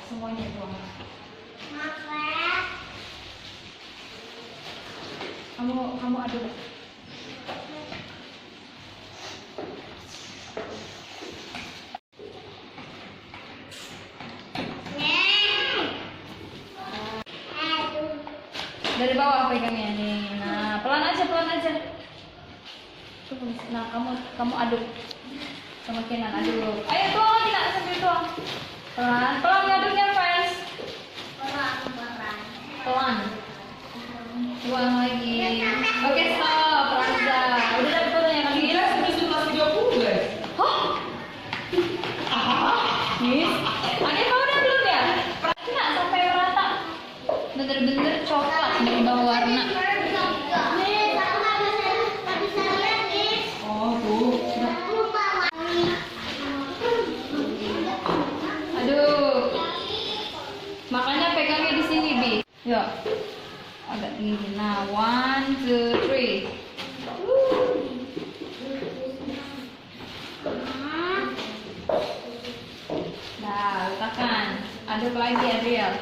semuanya tuang. Kamu aduk. Dari bawah pegangnya nih. Nah, pelan aja. Nah, kamu aduk. Kemungkinan aduk. Ayo tuang, tidak sambil tuang. Pelan ngaduknya, friends. Pelan. Tuang lagi. Oke, stop, Ranza. Udah dapet fotonya kan? Gila, 1930 guys. Nih, ada kau udah belum ya? Nggak sampai merata. Bener-bener coklat berubah warna. Oh, tuh. Aduh. Makanya pegangnya di sini, Bi. Yuk. Agak tinggi. Nah, 1, 2, 3. Nah, letakkan. Aduk lagi, Ariel.